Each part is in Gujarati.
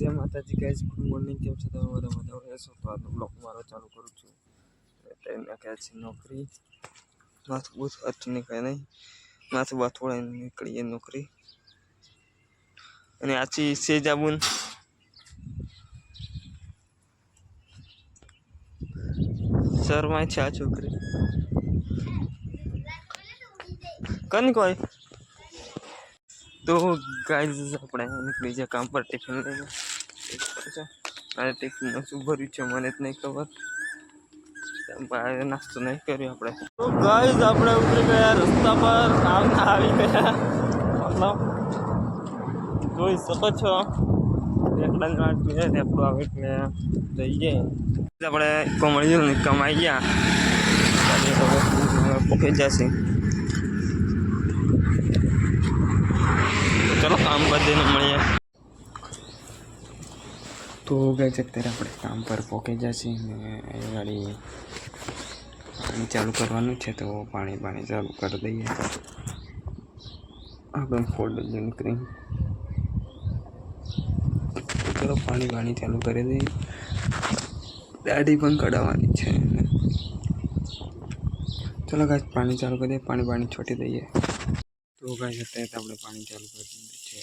जय माताजी गाइस, गुड मॉर्निंग। केम छो તમે બધા મજામાં રહેશો? તો આજનો બ્લોગ મારો ચાલુ કરું છું। ટ્રેનના ક્યાં છે નોકરી, માથું બહુ અર્થ નીકળે નહીં, માથું બાથોડા નીકળીએ નોકરી। અને આછી સેજાબુન શર્મા છે આ છોકરી કન કોઈ। तो गाइस આપણે નીકળી જાય કામ પર ટિફિન લઈને। અને ટિફિન શું ભર્યું છે મને જ નહીં ખબર, બહાર નાસ્તો નહીં કર્યો આપણે। તો ગાइस આપણે ઉતરી ગયા રસ્તા પર, આવી ગયા મતલબ જોઈ શકો છો રેકડા ગાંઠ છે રેકડો આવે એટલે જઈએ આપણે કોમળીઓ ને કમાઈ ગયા પોકે જશે। चलो काम कर देना મળીએ। तो गाइस અત્યારે આપણે કામ પર પહોંચી જશે ને એ ગાડી પાણી ચાલુ કરવાનું છે, તો પાણી ચાલુ કરી દઈએ। આપણે ફોલ્ડર નીકળી, ચલો પાણી ચાલુ કરી દઈએ। દાઢી પણ કઢાવવાની છે, ચલો ગાइस પાણી ચાલુ કરી દઈએ, પાણી છોટી દઈએ। तो गाइस અત્યારે આપણે પાણી ચાલુ કરી દીધું છે।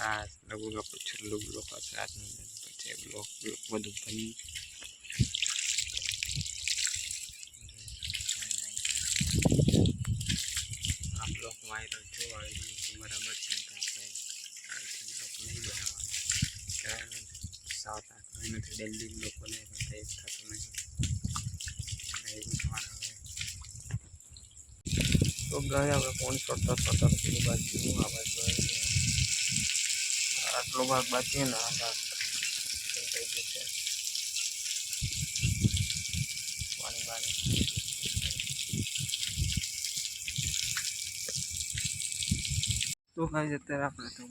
આ લગભગ આપણું છેલ્લું બ્લોક હશે આજનું, પછી બ્લોક બધું ભાઈ આ બ્લોક વાયરલ જો બરાબર છે, તો આપણે બ્લોક નહીં બનાવવાનું, કારણ 7-8 મહિનાથી ડેલી બ્લોક બનાવ્યા હતા, એક થતું નહીં એવું થવાનું। तो गाय આપણે ફોન છોડતા પેલી બાજુ આ બાજુ આટલો ભાગ બાકી ને આ ભાગ થઈ જશે પાણી। તો ગાય અત્યારે આપણે તો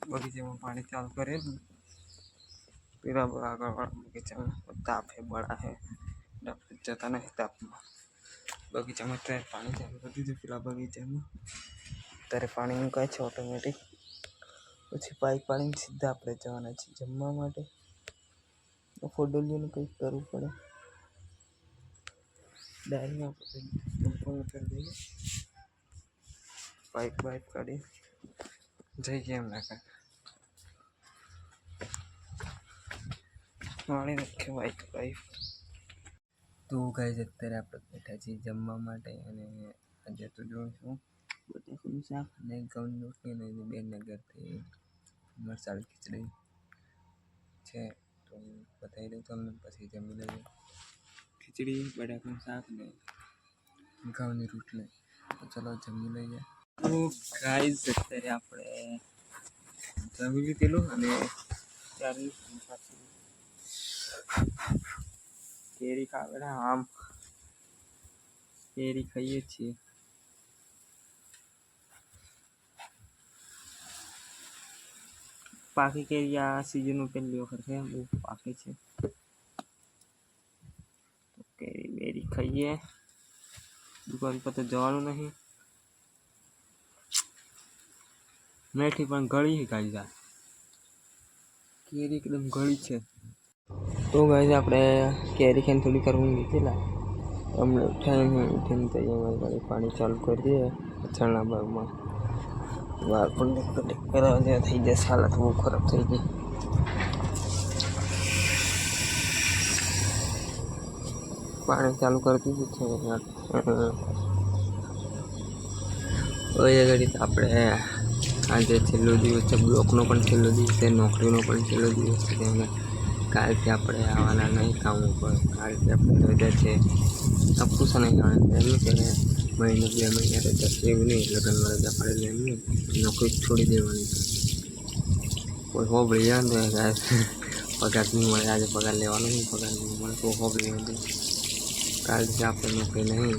બગીચામાં પાણી ચાલુ કરેલું, પેલા આગળવાળા બગીચામાં તાપ હે બड़ा है, જતા નહીં તાપમાં। બગીચામાં અત્યારે પાણી ચાલુ કરી દીધું, પેલા બગીચામાં અત્યારે પાણી મુકાય છે ઓટોમેટિક, પછી પાઇપ પાણી સીધા આપણે જવાના છે જમવા માટે। ફોડોલીઓનું કંઈક કરવું પડે, ડાયરીમાં સંપૂર્ણ કરી દઈએ, પાઇપ કાઢી જઈએ એમ નાખે પાણી નાખે પાઇપ। તો ગાઈસ અત્યારે આપણે બેઠા છીએ જમવા માટે, અને આજે તો જોઉં છું બટાકાનું શાક અને ઘઉંની રોટલી અને બેનના ઘરથી મરચાળી ખીચડી છે, તો બતાવી દઉં તમને પછી જમી લઈએ। ખીચડી, બટાકાનું શાક ને ઘઉંની રોટલી, તો ચલો જમી લઈએ। તો ગાઈસ અત્યારે આપણે જમી લીધેલું અને ત્યારે કેરી ખાવેલા, આમ કેરી ખાઈએ છીએ। પાકી કેરી આ સીઝનનું પહેલી વખત છે, બહુ પાકી છે, તો કેરી બેરી ખાઈએ। દુકાન પર તો જવાનું નહીં, મેઠી પણ ગળી ખાઈ જાય, કેરી એકદમ ગળી છે। તો ગાઈસ આપણે કેરી ખાઈને થોડી કરવું નીકળેલા, હમણાં ઉઠીને તૈયાર પાણી ચાલુ કરી દઈએ પાછળના ભાગમાં, વાર પણ કરવા જેવા થઈ જશે, હાલત બહુ ખરાબ થઈ ગઈ। પાણી ચાલુ કરી દીધું છે, ઓય ઘડી આપણે આજે છેલ્લો દિવસ છે, બ્લોકનો પણ છેલ્લો દિવસ છે, નોકરીનો પણ છેલ્લો દિવસ છે, અને કાલથી આપણે આવવાના નહીં કામ ઉપર, કાલથી આપણે રજા છે। આપણું છે નહીં જાણે એમનું કે મહિને 2 મહિના રજા છે, એવું નહીં લગ્નમાં રજા પાડેલી એમની નોકરી છોડી દેવાની છે। કોઈ હોબળી જાય ને પગાર નહીં મળે, આજે પગાર લેવાનો નહીં, પગાર નહીં મળે તો હોબળી જાય। કાલથી આપણે નોકરી નહીં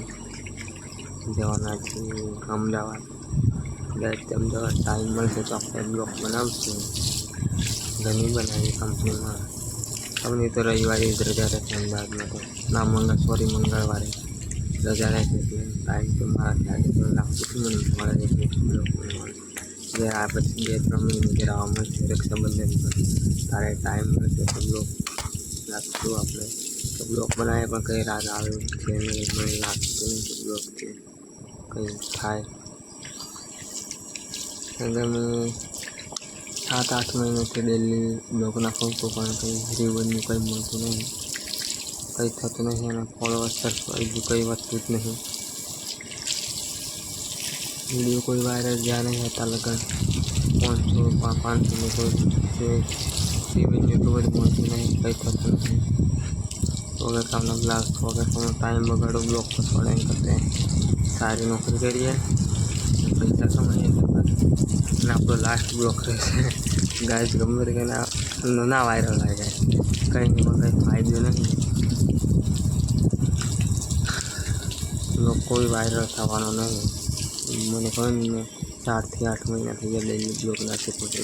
જવાના છીએ અમદાવાદ। અમદાવાદ ટાઈમ મળશે તો આપણે બ્લોક બનાવશું, ઘણી બનાવી કંપનીમાં। કંપની તો રવિવારે જ રજા રહેશે અમદાવાદમાં, તો ના મંગળવારે રજા રહેશે, ટાઈમ તો મારા ખ્યાલ લાગતું મને મળે બ્લોક બનાવવાનું। ઘેર આ પછી 2-3 મહિને ઘેર આવવા મળશે રક્ષાબંધન પર. તારે ટાઈમ મળશે તો બ્લોગ નાખશું આપણે. તો બ્લોગ બનાવે પણ કંઈ રાત આવે છે નહીં, મને લાગતું નહીં કે બ્લોગથી કંઈ થાય. એટલે મેં 7-8 મહિનાથી ડેલી બ્લોગ નાખું છું પણ કંઈ રીવનનું કંઈ મળતું નહીં, કંઈ થતું નહીં અને ફોલોવર્સ સબસ્ક્રાઈબ કંઈ વધતું જ નહીં. વિડીયો કોઈ વાયરલ જ્યાં નહીં હતા લગન 500 કોઈ રીવન એટલું બધું મળતું નહીં, કંઈ થતું નહીં. વગર કામના બ્લોગ વગર કામનો ટાઈમ બગાડો બ્લોગ પર છોડે એમ કરતા સારી નોકરી કરીએ, પૈસા કમાઈએ અને આપણો લાસ્ટ બ્લોગ રહેશે. ગાઈસ ગમે તે ના વાયરલ આવી જાય કંઈ નહીં, પણ કંઈ ફાયદો નહીં. બ્લોગ કોઈ વાયરલ થવાનો નહીં. મને ખબર ને 4 થી 8 મહિના થઈ ગયા ડેલી બ્લોગ નાખે પોતે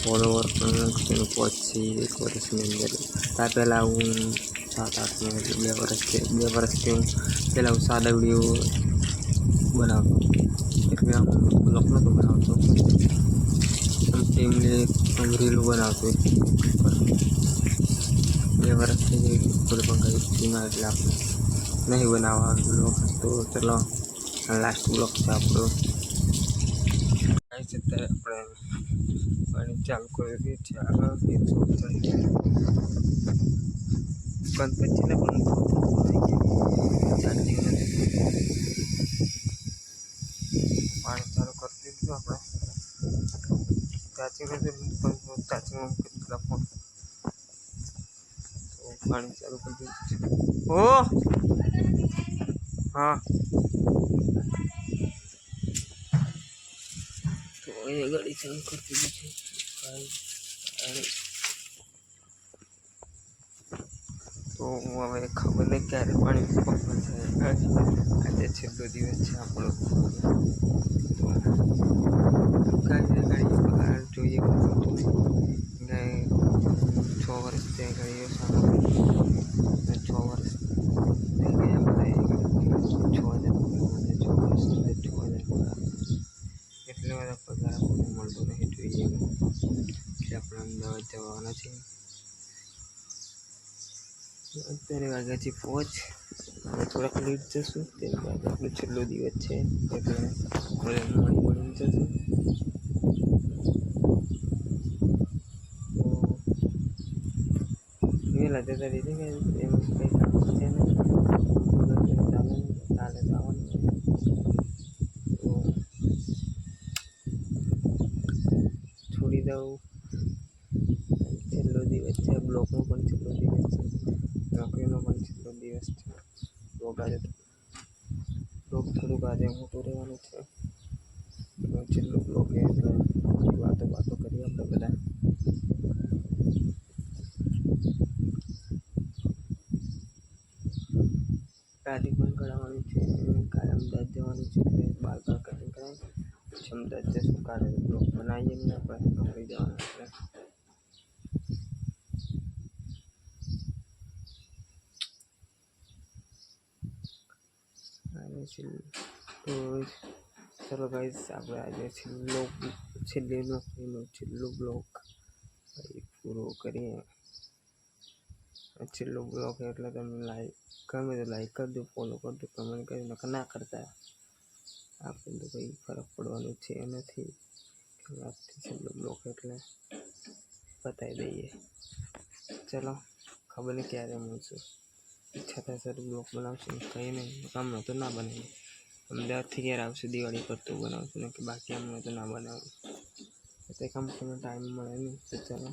ફોલોવર પણ તેનું પહોંચી 1 વર્ષની અંદર. ત્યાં પહેલાં હું 7-8 મહિના 2 વર્ષથી હું પહેલાં હું સાદા વિડીયો બનાવતો, એટલે આમ બ્લોગ નહોતો બનાવતો, એમને રીલ બનાવતો. 2 વર્ષ થઈ ગઈ થોડું પણ કંઈ સીમા, એટલે આપણે નહીં બનાવવા બ્લોગ. તો ચલો લાસ્ટ બ્લોગ છે આપણો. અત્યારે આપણે ચાલુ કરી દઈએ છીએ આગળ બંધ પછી ને પણ પાણી ચાલુ કરી દીધું આપણે. ચાચી ચાચીમાં મૂકી દીધા ફોન, તો પાણી ચાલુ કરી દીધું છે. ઓ હા, તો એ ગાડી ચાલુ કરી દીધી છે. તો હું હવે ખબર નહીં ક્યારે પાણી પકવાનું છે. આજે છેલ્લો દિવસ છે આપણો. તો ગાડી બહાર જોઈએ 6 વર્ષ ત્યાં ગાડીઓ સામે 6 વર્ષ થઈ ગયા બધા 6,000 પગાર 6 વર્ષ 6,000 પગાર. એટલે બધા પગાર આપણને મળતો નહીં જોઈએ એટલે આપણે અમદાવાદ જવાના છીએ. અત્યારે વાગ્યા છે 5, હવે થોડાક લેટ જશું. ત્યારબાદ આપણો છેલ્લો દિવસ છે એટલે મળી જશે. વહેલા જતા રહી છે એમાં કંઈ કામ છે નહીં, કાલે જવાનું. તો છોડી દઉં. છેલ્લો દિવસ છે, બ્લોગનો પણ છેલ્લો દિવસ છે, નોકરીનો પણ છેલ્લો દિવસ છે. બ્લોગ થોડુંક આજે મોટું રહેવાનું છે. છેલ્લો બ્લોગ એટલે વાતો કરીએ આપણે બધા. ગાડી પણ કઢાવવાની છે, કાલે અમદાવાદ જવાનું છે એટલે બાર કટિંગ કરાવી પછી અમદાવાદ જશું. કાલે બ્લોગ બનાવીએ ને આપણે નોકરી જવાનું એટલે. તો ચલો ગાઈસ, આપણે આજે છેલ્લી નોકરીનો છેલ્લો બ્લોગ પૂરો કરીએ. છેલ્લો બ્લોગ એટલે તમે ગમે તો લાઈક કરજો, ફોલો કરજો, કમેન્ટ કરીને ના કરતા આપણને તો કંઈ ફરક પડવાનું છે નથી. આજથી છેલ્લો બ્લોગ એટલે બતાવી દઈએ. ચલો ખબર નહીં ક્યારે મળશું. ઈચ્છા થશે તો બ્લોગ બનાવશું, કંઈ નહીં હમણાં તો ના બનાવીએ. અમદાવાદથી ઘેર આવશે દિવાળી પર તો બનાવશું ને, કે બાકી હમણાં તો ના બનાવું. તે કંપનીનો ટાઈમ મળે નહીં. તો ચાલો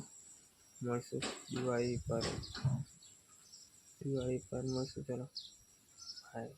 મળશું દિવાળી પર મળશું. ચલો બાય.